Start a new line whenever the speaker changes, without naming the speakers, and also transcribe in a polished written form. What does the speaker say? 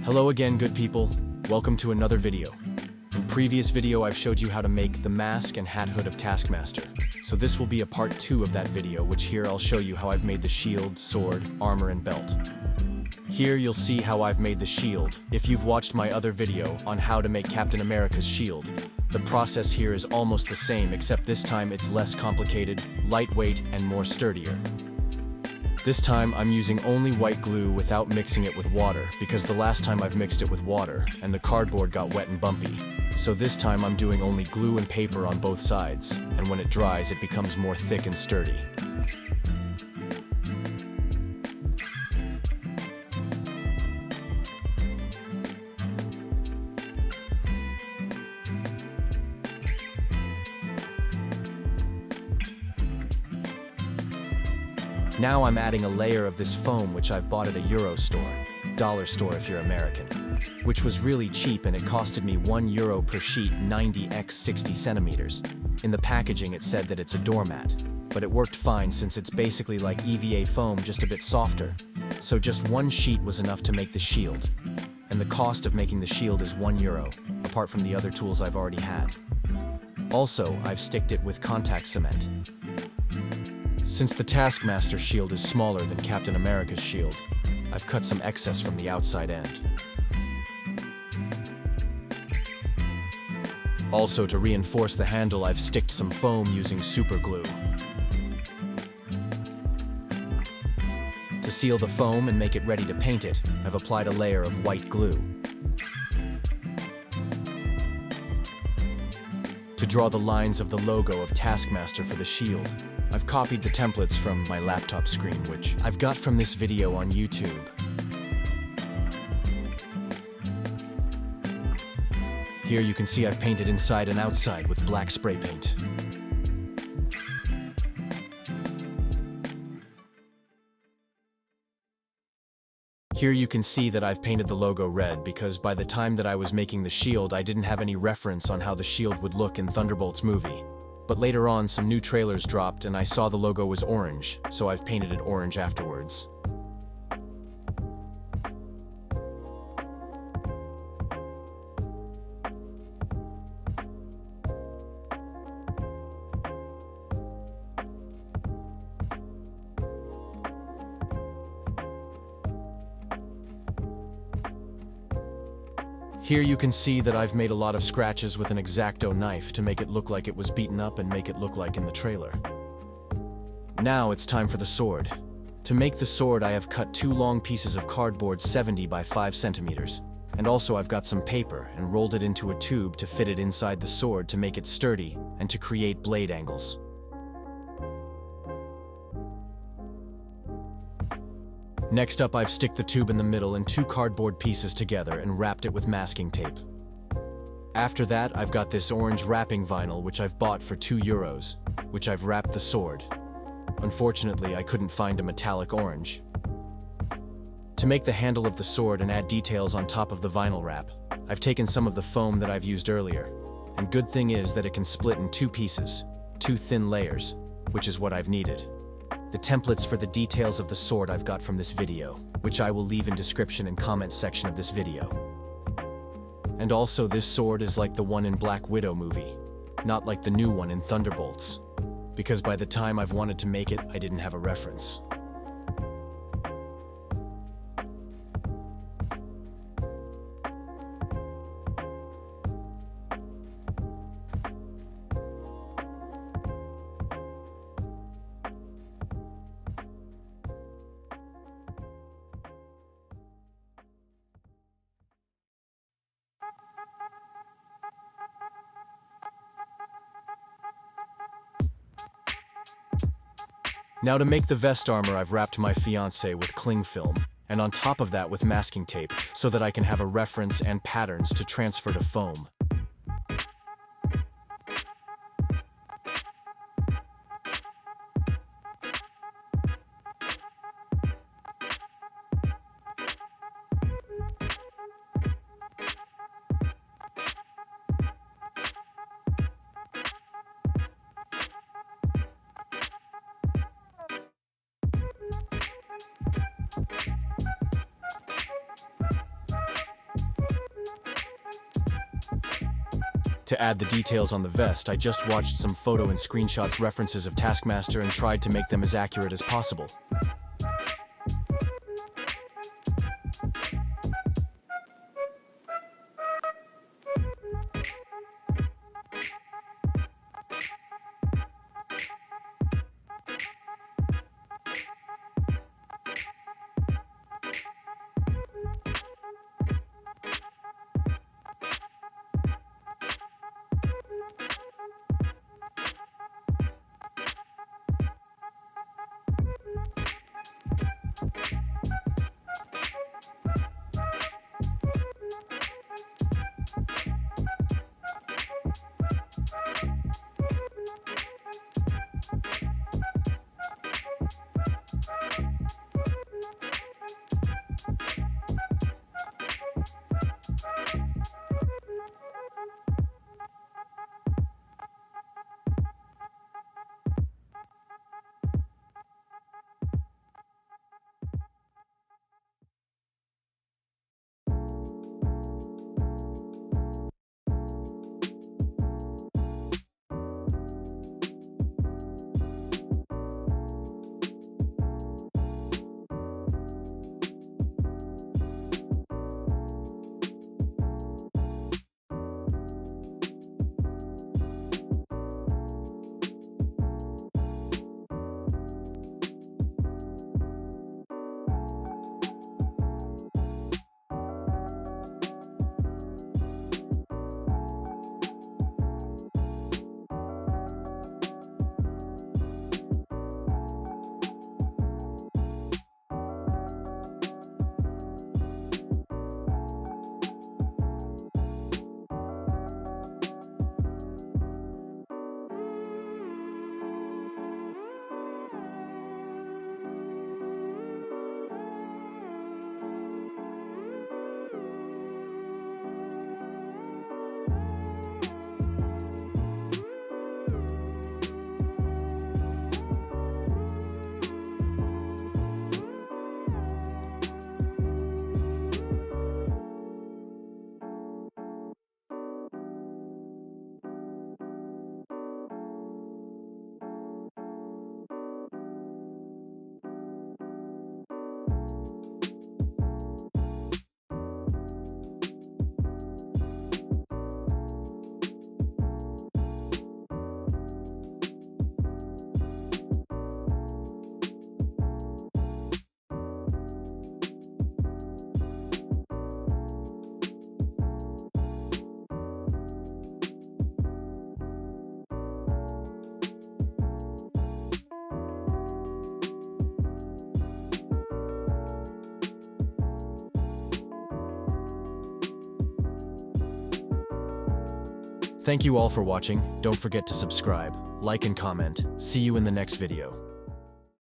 Hello again, good people. Welcome to another video. In previous video, I've showed you how to make the mask and hat hood of Taskmaster. So this will be a part 2 of that video, which here I'll show you how I've made the shield, sword, armor, and belt. Here you'll see how I've made the shield. If you've watched my other video on how to make Captain America's shield, the process here is almost the same, except this time it's less complicated, lightweight, and more sturdier. This time I'm using only white glue without mixing it with water, because the last time I've mixed it with water and the cardboard got wet and bumpy. So this time I'm doing only glue and paper on both sides, and when it dries it becomes more thick and sturdy. Now I'm adding a layer of this foam which I've bought at a Euro store, dollar store if you're American, which was really cheap and it costed me €1 per sheet 90 x 60 centimeters. In the packaging it said that it's a doormat, but it worked fine since it's basically like EVA foam, just a bit softer. So just one sheet was enough to make the shield. And the cost of making the shield is €1, apart from the other tools I've already had. Also, I've sticked it with contact cement. Since the Taskmaster shield is smaller than Captain America's shield, I've cut some excess from the outside end. Also, to reinforce the handle, I've sticked some foam using super glue. To seal the foam and make it ready to paint it, I've applied a layer of white glue. To draw the lines of the logo of Taskmaster for the shield, I've copied the templates from my laptop screen, which I've got from this video on YouTube. Here you can see I've painted inside and outside with black spray paint. Here you can see that I've painted the logo red because by the time that I was making the shield, I didn't have any reference on how the shield would look in Thunderbolts movie. But later on, some new trailers dropped and I saw the logo was orange, so I've painted it orange afterwards. Here you can see that I've made a lot of scratches with an X-Acto knife to make it look like it was beaten up and make it look like in the trailer. Now it's time for the sword. To make the sword, I have cut 2 long pieces of cardboard 70 by 5 centimeters. And also I've got some paper and rolled it into a tube to fit it inside the sword to make it sturdy and to create blade angles. Next up, I've sticked the tube in the middle and 2 cardboard pieces together and wrapped it with masking tape. After that, I've got this orange wrapping vinyl which I've bought for €2, which I've wrapped the sword. Unfortunately, I couldn't find a metallic orange. To make the handle of the sword and add details on top of the vinyl wrap, I've taken some of the foam that I've used earlier. And good thing is that it can split in 2 pieces, 2 thin layers, which is what I've needed. The templates for the details of the sword I've got from this video, which I will leave in description and comment section of this video. And also this sword is like the one in Black Widow movie, not like the new one in Thunderbolts, because by the time I've wanted to make it, I didn't have a reference. Now to make the vest armor, I've wrapped my fiancé with cling film, and on top of that with masking tape, so that I can have a reference and patterns to transfer to foam. To add the details on the vest, I just watched some photo and screenshots references of Taskmaster and tried to make them as accurate as possible. Thank you all for watching. Don't forget to subscribe, like and comment. See you in the next video.